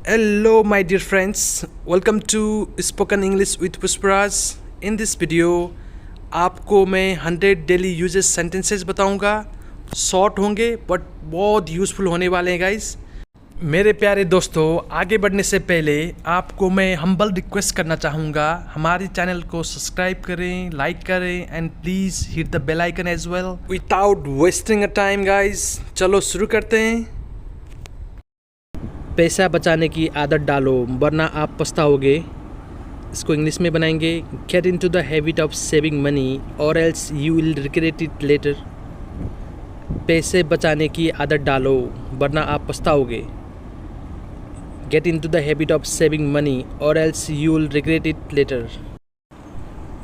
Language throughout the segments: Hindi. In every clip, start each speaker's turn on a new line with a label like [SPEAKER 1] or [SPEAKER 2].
[SPEAKER 1] Hello, my dear friends. Welcome to Spoken English with Pushparaj. In this video, आपको मैं 100 डेली यूजेस सेंटेंसेस बताऊंगा. शॉर्ट होंगे बट बहुत यूज़फुल होने वाले हैं गाइस. मेरे प्यारे दोस्तों, आगे बढ़ने से पहले आपको मैं हम्बल रिक्वेस्ट करना चाहूँगा. हमारे चैनल को सब्सक्राइब करें, लाइक करें and please hit the bell icon as well. Without wasting a time guys, चलो शुरू करते हैं. पैसा बचाने की आदत डालो वरना आप पछताओगे. इसको इंग्लिश में बनाएंगे. Get in to the habit of saving money or else you will regret it later. पैसे बचाने की आदत डालो वरना आप पछताओगे. Get in to the habit of saving money or else you will regret it later.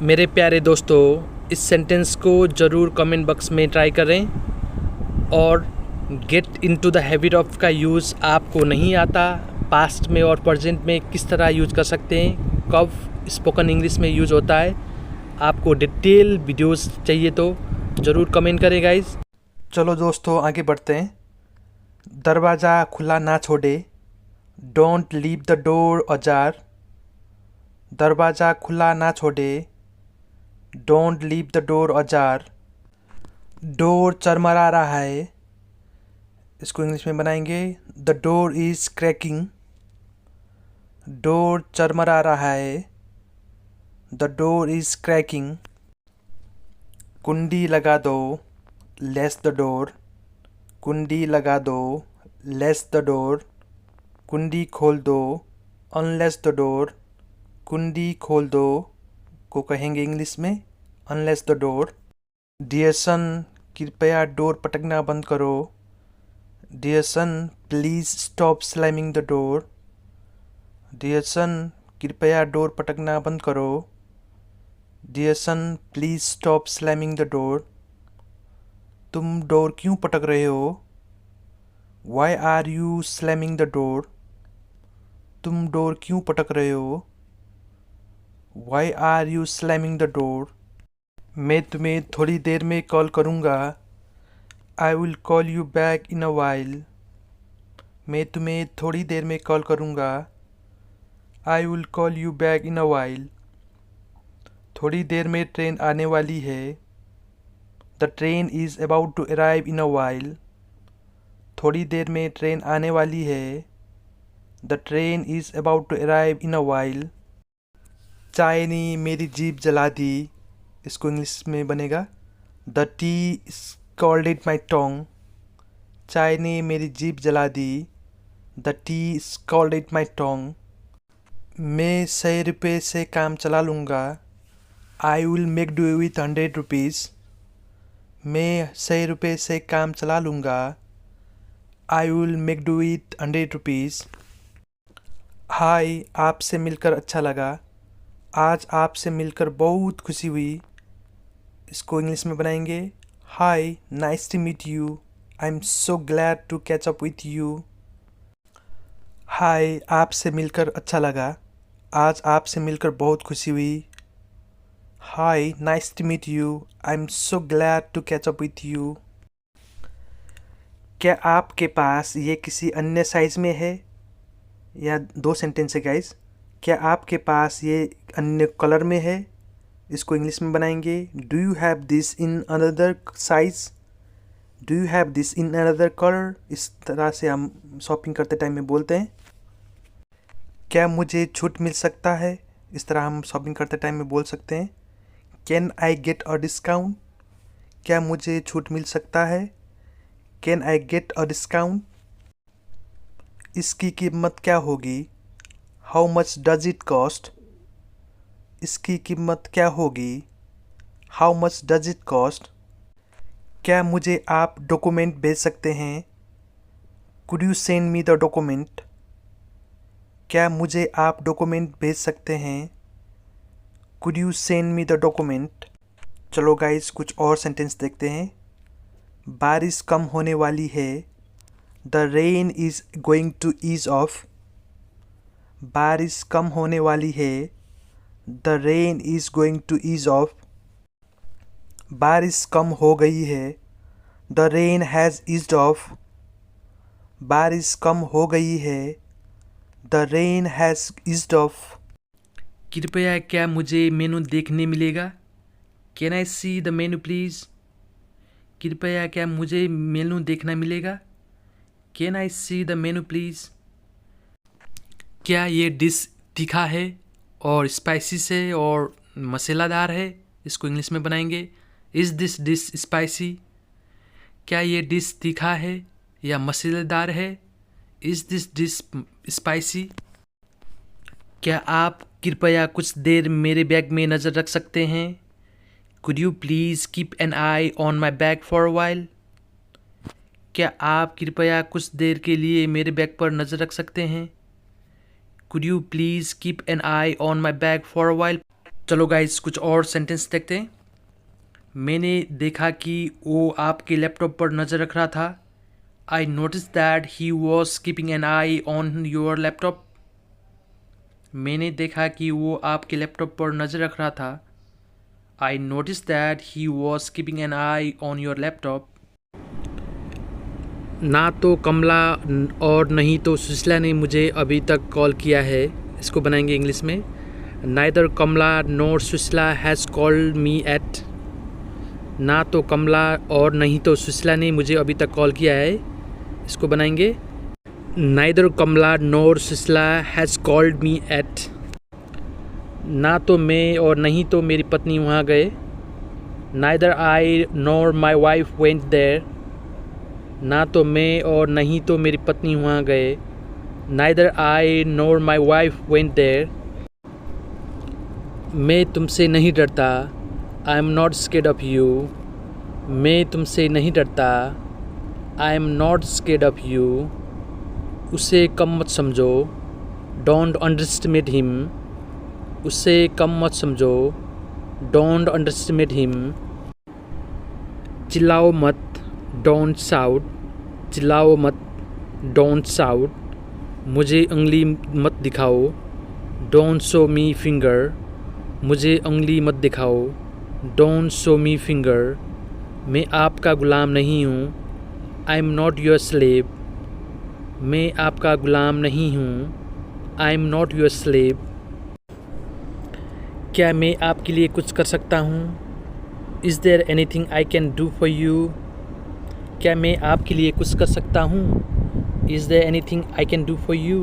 [SPEAKER 1] मेरे प्यारे दोस्तों, इस सेंटेंस को ज़रूर कमेंट बॉक्स में ट्राई करें. और get in to the habit of का यूज़ आपको नहीं आता. पास्ट में और प्रेजेंट में किस तरह यूज़ कर सकते हैं, कब स्पोकन इंग्लिश में यूज़ होता है, आपको डिटेल वीडियोस चाहिए तो ज़रूर कमेंट करें गाइज. चलो दोस्तों, आगे बढ़ते हैं. दरवाज़ा खुला ना छोड़े. Don't leave the door ajar. दरवाज़ा खुला ना छोड़े. Don't leave the door ajar. Door चरमरा रहा है. इसको इंग्लिश में बनाएंगे. The door is cracking. Door चरमरा रहा है. The door is cracking. कुंडी लगा दो. Latch the door. कुंडी लगा दो. Latch the door. कुंडी खोल दो. Unlatch the door. कुंडी खोल दो को कहेंगे इंग्लिश में unlatch the door. Dear son, कृपया डोर पटकना बंद करो. Dear son, please stop slamming the door. Dear son, कृपया डोर पटकना बंद करो. Dear son, please stop slamming the door. तुम डोर क्यों पटक रहे हो? Why are you slamming the door? तुम डोर क्यों पटक रहे हो? Why are you slamming the door? मैं तुम्हें थोड़ी देर में कॉल करूँगा. I will call you back in a while. मैं तुम्हें थोड़ी देर में कॉल करूँगा. I will call you back in a while. थोड़ी देर में ट्रेन आने वाली है. The train is about to arrive in a while. थोड़ी देर में ट्रेन आने वाली है. The train is about to arrive in a while. चाय ने मेरी जीभ जला दी. इसको इंग्लिश में बनेगा. The tea scalded my tongue. चाय ने मेरी जीभ जला दी. The tea scalded my tongue. मैं 100 रुपये से काम चला लूँगा. I will make do with 100 rupees. मैं 100 रुपये से काम चला लूँगा. I will make do with 100 rupees. हाय, आपसे मिलकर अच्छा लगा. आज आपसे मिलकर बहुत खुशी हुई. इसको इंग्लिश में बनाएंगे. Hi, nice to meet you. I'm so glad to catch up with you. हाय, आपसे मिलकर अच्छा लगा. आज आपसे मिलकर बहुत खुशी हुई. Hi, nice to meet you. I'm so glad to catch up with you. क्या आपके पास ये किसी अन्य साइज़ में है? या दो सेंटेंस है गाइस. क्या आपके पास ये अन्य कलर में है? इसको इंग्लिश में बनाएंगे. Do you have this in another size. Do you have this in another colour. इस तरह से हम शॉपिंग करते टाइम में बोलते हैं. क्या मुझे छूट मिल सकता है. इस तरह हम शॉपिंग करते टाइम में बोल सकते हैं. Can I get a discount. क्या मुझे छूट मिल सकता है. Can I get a discount. इसकी कीमत क्या होगी. How much does it cost. इसकी कीमत क्या होगी. How much does it cost. क्या मुझे आप डॉक्यूमेंट भेज सकते हैं. Could you send me the document. क्या मुझे आप डॉक्यूमेंट भेज सकते हैं. Could you send me the document. चलो गाइस, कुछ और सेंटेंस देखते हैं. बारिश कम होने वाली है. The rain is going to ease off. बारिश कम होने वाली है. The rain is going to ease off. बारिश कम हो गई है. The rain has eased off. बारिश कम हो गई है. The rain has eased off.
[SPEAKER 2] कृपया क्या मुझे मेनू देखने मिलेगा? Can I see the menu please? कृपया क्या मुझे मेनू देखना मिलेगा? Can I see the menu please? क्या ये डिश तीखा है और स्पाइसी है और मसालेदार है? इसको इंग्लिश में बनाएंगे, इज़ दिस डिश स्पाइसी? क्या ये डिश तीखा है या मसालेदार है? Is this dish spicy? क्या आप कृपया कुछ देर मेरे बैग में नज़र रख सकते हैं? Could you please keep an eye on my bag for a while? क्या आप कृपया कुछ देर के लिए मेरे बैग पर नज़र रख सकते हैं? Could you please keep an eye on my bag for a while? चलो गाइस कुछ और सेंटेंस देखते हैं। मैंने देखा कि वो आपके लैपटॉप पर नज़र रख रहा था। I noticed that he was keeping an eye on your laptop. मैंने देखा कि वो आपके लैपटॉप पर नज़र रख रहा था। I noticed that he was keeping an eye on your laptop. ना तो कमला और नहीं तो सुशीला ने मुझे अभी तक कॉल किया है। इसको बनाएंगे इंग्लिश में। Neither Kamla nor Sushila has called me at. ना तो कमला और नहीं तो सुशीला ने मुझे अभी तक कॉल किया है। इसको बनाएंगे Neither Kamla nor Sushila has called me at. ना तो मैं और नहीं तो मेरी पत्नी वहाँ गए। Neither I nor my wife went there. ना तो मैं और नहीं तो मेरी पत्नी वहाँ गए। Neither I nor my wife went there. मैं तुमसे नहीं डरता। I am not scared of you. मैं तुमसे नहीं डरता। I am not scared of you. उसे कम मत समझो। Don't underestimate him. उसे कम मत समझो। Don't underestimate him. चिल्लाओ मत। Don't shout. चिल्लाओ मत। Don't shout. मुझे उंगली मत दिखाओ। Don't show me finger. मुझे उंगली मत दिखाओ। Don't show me finger. मैं आपका गुलाम नहीं हूँ। I am not your slave. मैं आपका गुलाम नहीं हूँ। I am not your slave. क्या मैं आपके लिए कुछ कर सकता हूँ? Is there anything I can do for you? क्या मैं आपके लिए कुछ कर सकता हूँ? Is there anything I can do for you?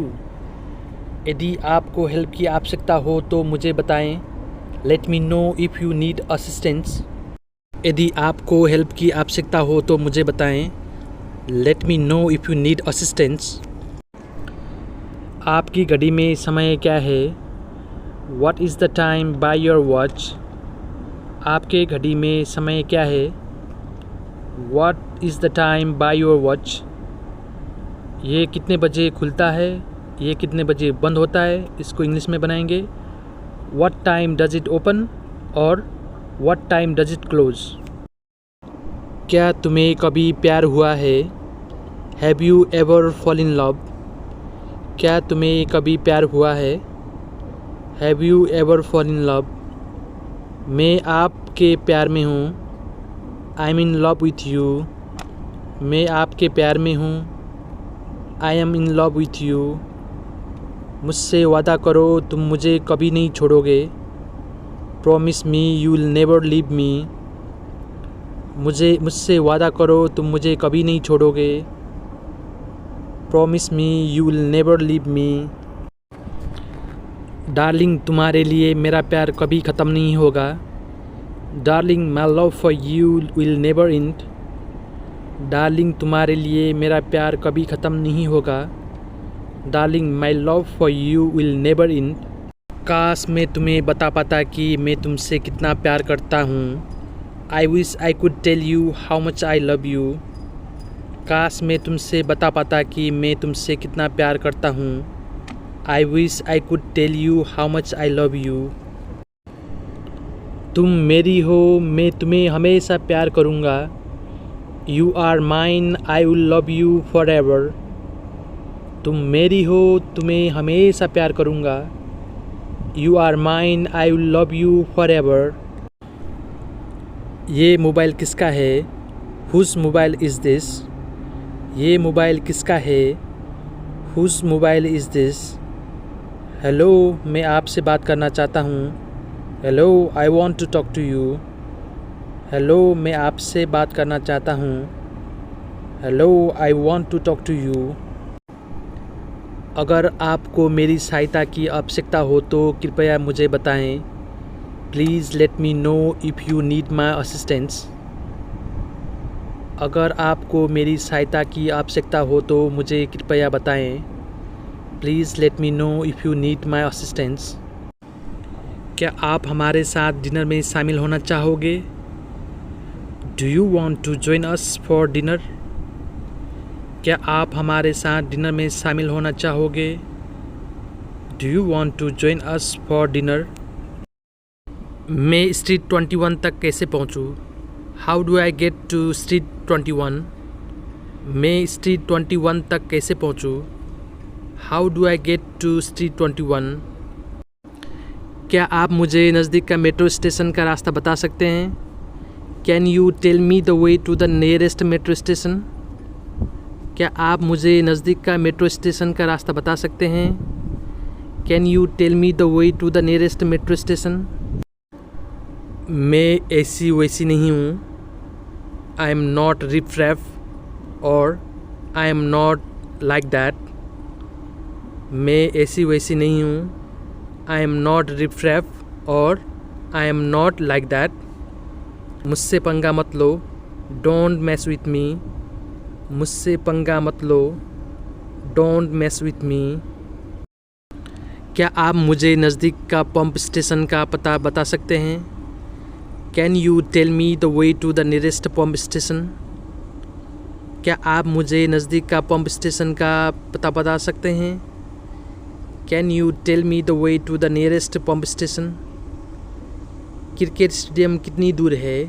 [SPEAKER 2] यदि आपको हेल्प की आवश्यकता हो तो मुझे बताएं। Let me know if you need assistance. यदि आपको हेल्प की आवश्यकता हो तो मुझे बताएं। Let me know if you need assistance. आपकी घड़ी में समय क्या है? What is the time by your watch? आपके घड़ी में समय क्या है? What is the time by your watch? ये कितने बजे खुलता है? ये कितने बजे बंद होता है? इसको इंग्लिश में बनाएंगे What time does it open? और What time does it close? क्या तुम्हें कभी प्यार हुआ है? Have you ever fall in love? क्या तुम्हें कभी प्यार हुआ है? Have you ever fall in love? मैं आपके प्यार में हूँ। I'm in love with you. मैं आपके प्यार में हूँ। I am in love with you. मुझसे वादा करो तुम मुझे कभी नहीं छोड़ोगे। Promise me you will never leave me. मुझसे वादा करो तुम मुझे कभी नहीं छोड़ोगे। Promise me you will never leave me. Darling तुम्हारे लिए मेरा प्यार कभी ख़त्म नहीं होगा। Darling, my love for you will never end. Darling तुम्हारे लिए मेरा प्यार कभी ख़त्म नहीं होगा। Darling, my love for you will never end. काश मैं तुम्हें बता पाता कि मैं तुमसे कितना प्यार करता हूँ। I wish I could tell you how much I love you. काश मैं तुमसे बता पाता कि मैं तुमसे कितना प्यार करता हूँ। I wish I could tell you how much I love you. तुम मेरी हो, मैं तुम्हें हमेशा प्यार करूँगा। You are mine, I will love you forever. तुम मेरी हो, तुम्हें हमेशा प्यार करूँगा। You are mine, I will love you forever. ये मोबाइल किसका है? Whose mobile is this? ये मोबाइल किसका है? Whose mobile is this? Hello, मैं आपसे बात करना चाहता हूँ। Hello, I want to talk to you. Hello, मैं आपसे बात करना चाहता हूँ। Hello, I want to talk to you. अगर आपको मेरी सहायता की आवश्यकता हो तो कृपया मुझे बताएं। Please let me know if you need my assistance. अगर आपको मेरी सहायता की आवश्यकता हो तो मुझे कृपया बताएं। Please let me know if you need my assistance. क्या आप हमारे साथ डिनर में शामिल होना चाहोगे? Do you want to join us for dinner? क्या आप हमारे साथ डिनर में शामिल होना चाहोगे? Do you want to join us for dinner? मैं स्ट्रीट 21 तक कैसे पहुंचूं? How do I get to street 21? मैं स्ट्रीट 21 तक कैसे पहुंचूं? How do I get to street 21? क्या आप मुझे नज़दीक का मेट्रो स्टेशन का रास्ता बता सकते हैं? Can you tell me the way to the nearest metro station? क्या आप मुझे नज़दीक का मेट्रो स्टेशन का रास्ता बता सकते हैं? Can you tell me the way to the nearest metro station? मैं ऐसी वैसी नहीं हूँ। I am not riff raff or I am not like that. मैं ऐसी वैसी नहीं हूँ। I am not riff raff or I am not like that. मुझसे पंगा मत लो। Don't mess with me. मुझसे पंगा मत लो। Don't mess with me. क्या आप मुझे नज़दीक का पंप स्टेशन का पता बता सकते हैं? Can you tell me the way to the nearest pump station? क्या आप मुझे नज़दीक का पंप स्टेशन का पता बता सकते हैं? Can you tell me the way to the nearest pump station? Cricket stadium कितनी दूर है?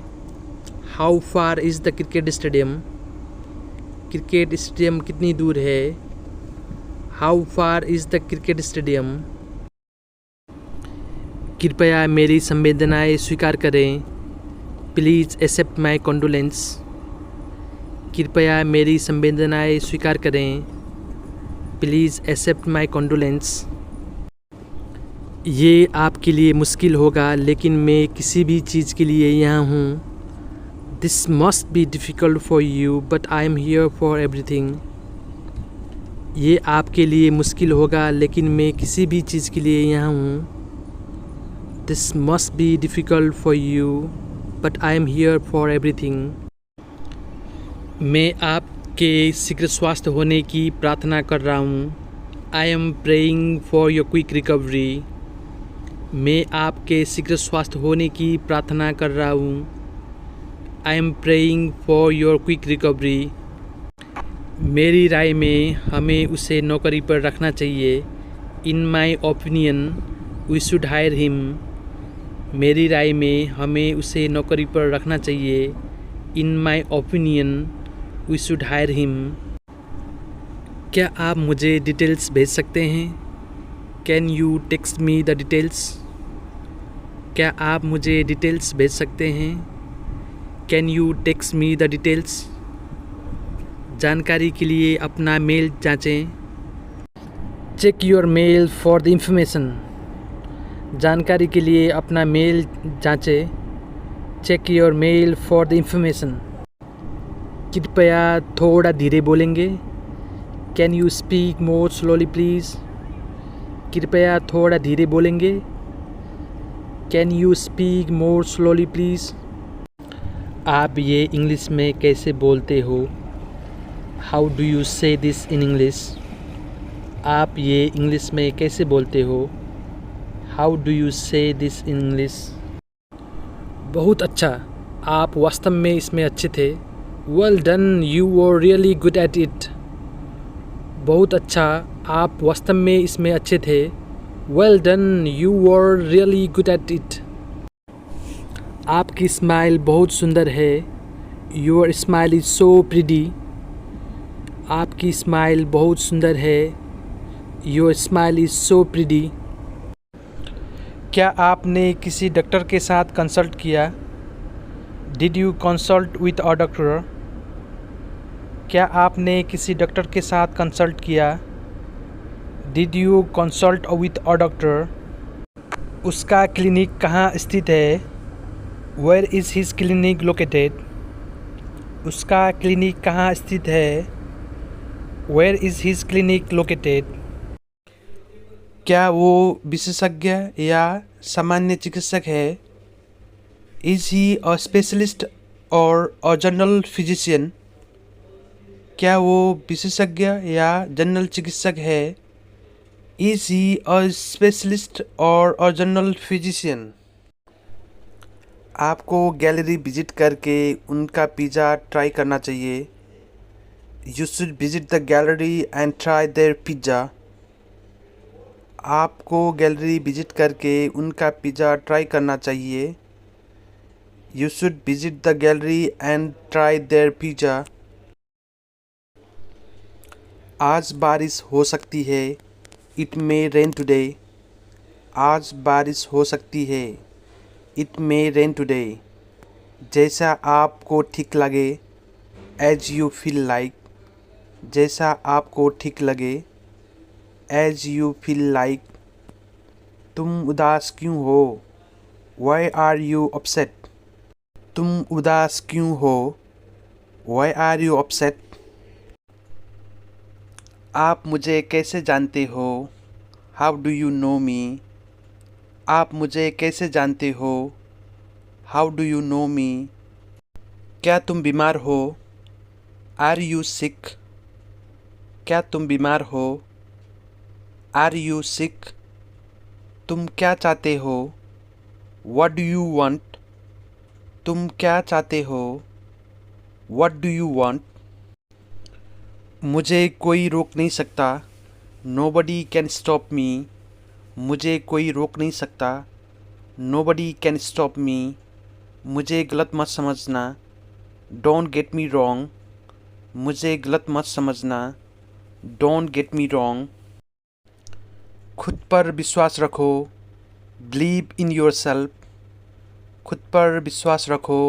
[SPEAKER 2] How far is the cricket stadium? Cricket stadium कितनी दूर है? How far is the cricket stadium? कृपया मेरी संवेदनाएं स्वीकार करें। Please accept my condolence. कृपया मेरी संवेदनाएं स्वीकार करें। Please accept my condolence. ये आपके लिए मुश्किल होगा लेकिन मैं किसी भी चीज़ के लिए यहाँ हूँ। This must be difficult for you but I am here for everything. ये आपके लिए मुश्किल होगा लेकिन मैं किसी भी चीज़ के लिए यहाँ हूँ। This must be difficult for you but I am here for everything. मैं आपके शीघ्र स्वास्थ्य होने की प्रार्थना कर रहा हूँ। I am praying for your quick recovery. मैं आपके शीघ्र स्वास्थ्य होने की प्रार्थना कर रहा हूँ। I am praying for your quick recovery. मेरी राय में हमें उसे नौकरी पर रखना चाहिए। In my opinion we should hire him. मेरी राय में हमें उसे नौकरी पर रखना चाहिए। In my opinion we should hire him. क्या आप मुझे डिटेल्स भेज सकते हैं? Can you text me the details? क्या आप मुझे डिटेल्स भेज सकते हैं? Can you text me the details? जानकारी के लिए अपना मेल जांचें। Check your mail for the information. जानकारी के लिए अपना मेल जांचें। Check your mail for the information. कृपया थोड़ा धीरे बोलेंगे? Can you speak more slowly please? कृपया थोड़ा धीरे बोलेंगे? Can you speak more slowly please? आप ये इंग्लिश में कैसे बोलते हो? How do you say this in English? आप ये इंग्लिश में कैसे बोलते हो? How do you say this in English? बहुत अच्छा, आप वास्तव में इसमें अच्छे थे। Well done, you were really good at it. बहुत अच्छा, आप वास्तव में इसमें अच्छे थे। Well done, you were really good at it. आपकी स्माइल बहुत सुंदर है। Your smile is so pretty. आपकी स्माइल बहुत सुंदर है। Your smile is so pretty.
[SPEAKER 1] क्या आपने किसी डॉक्टर के साथ कंसल्ट किया? Did you consult with a doctor? क्या आपने किसी डॉक्टर के साथ कंसल्ट किया? Did you consult with a doctor? उसका क्लिनिक कहाँ स्थित है? Where is his clinic located? उसका क्लिनिक कहाँ स्थित है? Where is his clinic located? क्या वो विशेषज्ञ या सामान्य चिकित्सक है? Is he a specialist or a general physician? क्या वो विशेषज्ञ या जनरल चिकित्सक है? Is he a specialist or a general physician? आपको गैलरी विजिट करके उनका पिज़्ज़ा ट्राई करना चाहिए। You should visit the gallery and try their pizza. आपको गैलरी विजिट करके उनका पिज़्ज़ा ट्राई करना चाहिए। You should visit the gallery and try their pizza. आज बारिश हो सकती है। It may rain today. आज बारिश हो सकती है। It may rain today. जैसा आपको ठीक लगे। As you feel like. जैसा आपको ठीक लगे। As you feel like. तुम उदास क्यों हो? Why are you upset? तुम उदास क्यों हो? Why are you upset? आप मुझे कैसे जानते हो? How do you know me? आप मुझे कैसे जानते हो? How do you know me? क्या तुम बीमार हो? Are you sick? क्या तुम बीमार हो? Are you sick? तुम क्या चाहते हो? What do you want? तुम क्या चाहते हो? What do you want? मुझे कोई रोक नहीं सकता। Nobody can stop me. मुझे कोई रोक नहीं सकता। Nobody can stop me. मुझे गलत मत समझना। Don't get me wrong. मुझे गलत मत समझना। Don't get me wrong. खुद पर विश्वास रखो। Believe in your self. खुद पर विश्वास रखो।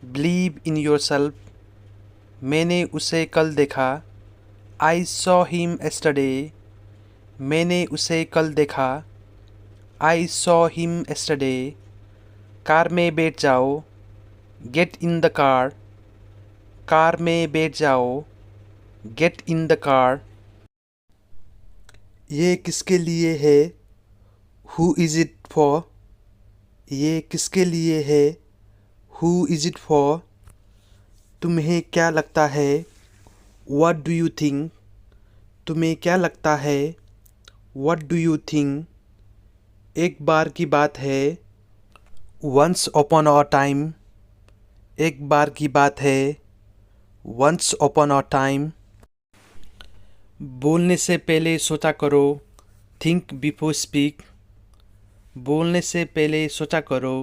[SPEAKER 1] Believe in your self. मैंने उसे कल देखा। I saw him yesterday. मैंने उसे कल देखा। I saw him yesterday. Car में बैठ जाओ। Get in the car. Car में बैठ जाओ। Get in the car. ये किसके लिए है? Who is it for? ये किसके लिए है? Who is it for? तुम्हें क्या लगता है? What do you think? तुम्हें क्या लगता है? What do you think? एक बार की बात है। Once upon a time. एक बार की बात है। Once upon a time. बोलने से पहले सोचा करो। Think before speak. बोलने से पहले सोचा करो।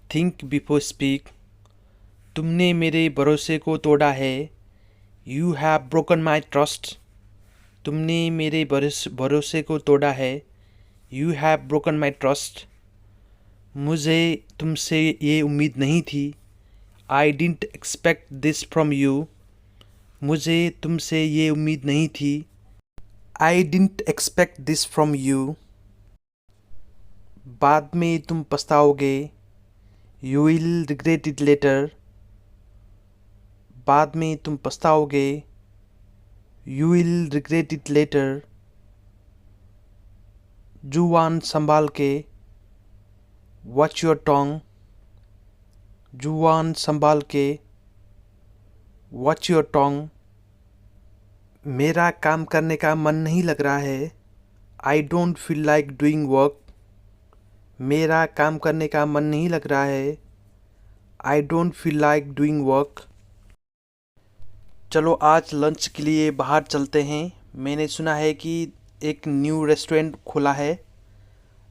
[SPEAKER 1] Think before speak. तुमने मेरे भरोसे को तोड़ा है। You have broken my trust. तुमने मेरे भरोसे को तोड़ा है। You have broken my trust. मुझे तुमसे ये उम्मीद नहीं थी। I didn't expect this from you. मुझे तुमसे ये उम्मीद नहीं थी। I didn't expect this from you. बाद में तुम पछताओगे। You will regret it letter. बाद में तुम पछताओगे। You will regret it later. जुबान संभाल के। Watch your tongue. जुबान संभाल के। Watch your tongue. मेरा काम करने का मन नहीं लग रहा है। I don't feel like doing work. मेरा काम करने का मन नहीं लग रहा है। I don't feel like doing work. चलो आज लंच के लिए बाहर चलते हैं। मैंने सुना है कि एक न्यू रेस्टोरेंट खुला है।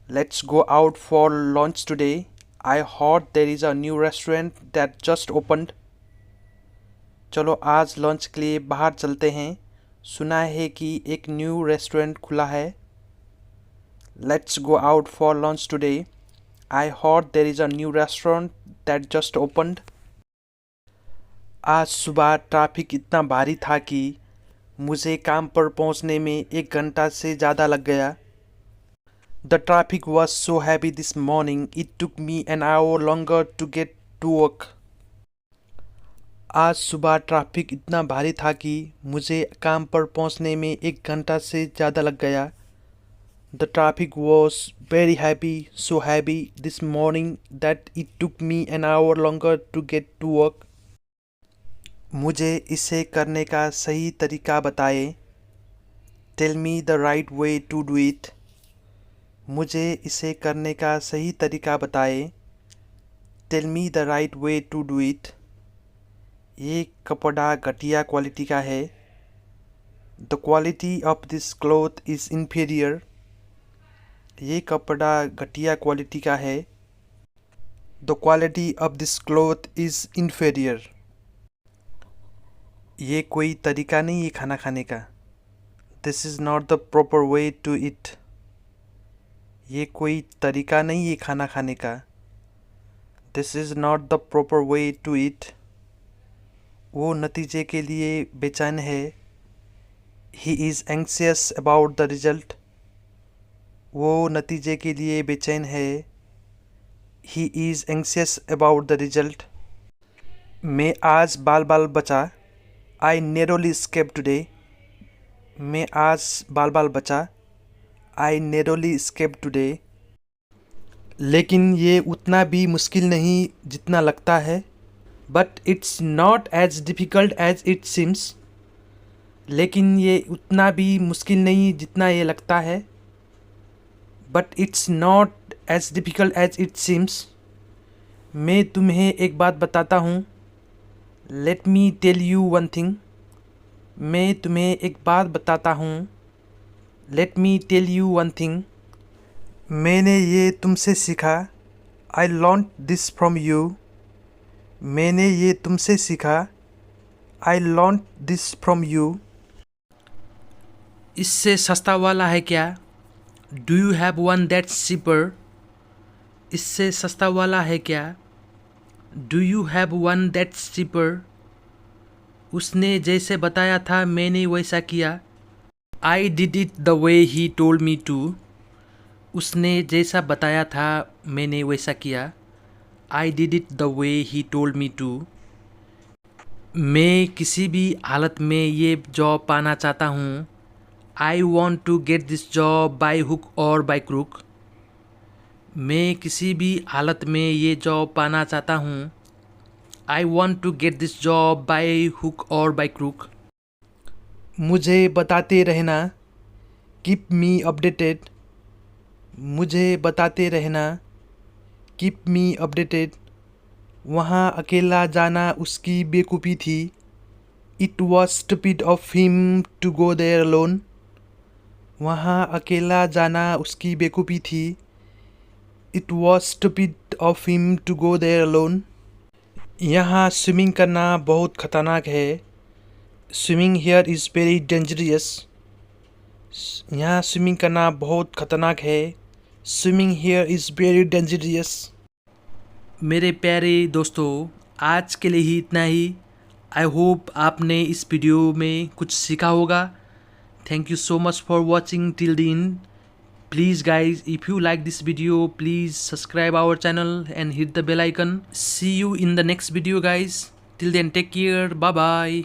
[SPEAKER 1] Let's go out for lunch today. I heard there is a new restaurant that just opened. चलो आज लंच के लिए बाहर चलते हैं। सुना है कि एक न्यू रेस्टोरेंट खुला है। Let's go out for lunch today. I heard there is a new restaurant that just opened. आज सुबह ट्रैफिक इतना भारी था कि मुझे काम पर पहुंचने में 1 घंटा से ज़्यादा लग गया। The traffic was so heavy this morning, it took me an hour longer to get to work. आज सुबह ट्रैफिक इतना भारी था कि मुझे काम पर पहुंचने में 1 घंटा से ज़्यादा लग गया। The traffic was very heavy, so heavy this morning that it took me an hour longer to get to work. मुझे इसे करने का सही तरीका बताएं। Tell me the right way to do it. मुझे इसे करने का सही तरीका बताएं। Tell me the right way to do it. ये कपड़ा घटिया क्वालिटी का है। The quality of this cloth is inferior. ये कपड़ा घटिया क्वालिटी का है। The quality of this cloth is inferior. ये कोई तरीका नहीं है खाना खाने का। This is not the proper way to eat. ये कोई तरीका नहीं है खाना खाने का। This is not the proper way to eat. वो नतीजे के लिए बेचैन है। He is anxious about the result. वो नतीजे के लिए बेचैन है। He is anxious about the result. मैं आज बाल बचा। I narrowly escaped today. मैं आज बाल बचा। I narrowly escaped today. लेकिन ये उतना भी मुश्किल नहीं जितना लगता है। But it's not as difficult as it seems. लेकिन ये उतना भी मुश्किल नहीं जितना ये लगता है। But it's not as difficult as it seems. मैं तुम्हें एक बात बताता हूँ। Let me tell you one thing. मैं तुम्हें एक बात बताता हूँ। Let me tell you one thing. मैंने ये तुमसे सीखा। I learned this from you. मैंने ये तुमसे सीखा। I learned this from you.
[SPEAKER 2] इससे सस्ता वाला है क्या? Do you have one that's cheaper? इससे सस्ता वाला है क्या? Do you have one that's cheaper? उसने जैसे बताया था मैंने वैसा किया। I did it the way he told me to. उसने जैसा बताया था मैंने वैसा किया। I did it the way he told me to. मैं किसी भी हालत में ये जॉब पाना चाहता हूँ। I want to get this job by hook or by crook. मैं किसी भी हालत में ये जॉब पाना चाहता हूँ। I want to get this job by hook or by crook.
[SPEAKER 1] मुझे बताते रहना। Keep me updated. मुझे बताते रहना। Keep me updated. वहाँ अकेला जाना उसकी बेवकूफ़ी थी। It was stupid of him to go there alone. वहाँ अकेला जाना उसकी बेवकूफ़ी थी। It was stupid of him to go there alone. यहाँ स्विमिंग करना बहुत खतरनाक है। Swimming here is very dangerous. यहाँ स्विमिंग करना बहुत खतरनाक है। Swimming here is very dangerous.
[SPEAKER 2] मेरे प्यारे दोस्तों, आज के लिए ही इतना ही। आई होप आपने इस वीडियो में कुछ सीखा होगा। Thank you so much for watching till the end. Please guys, if you like this video, please subscribe our channel and hit the bell icon. See you in the next video guys. Till then take care, bye bye.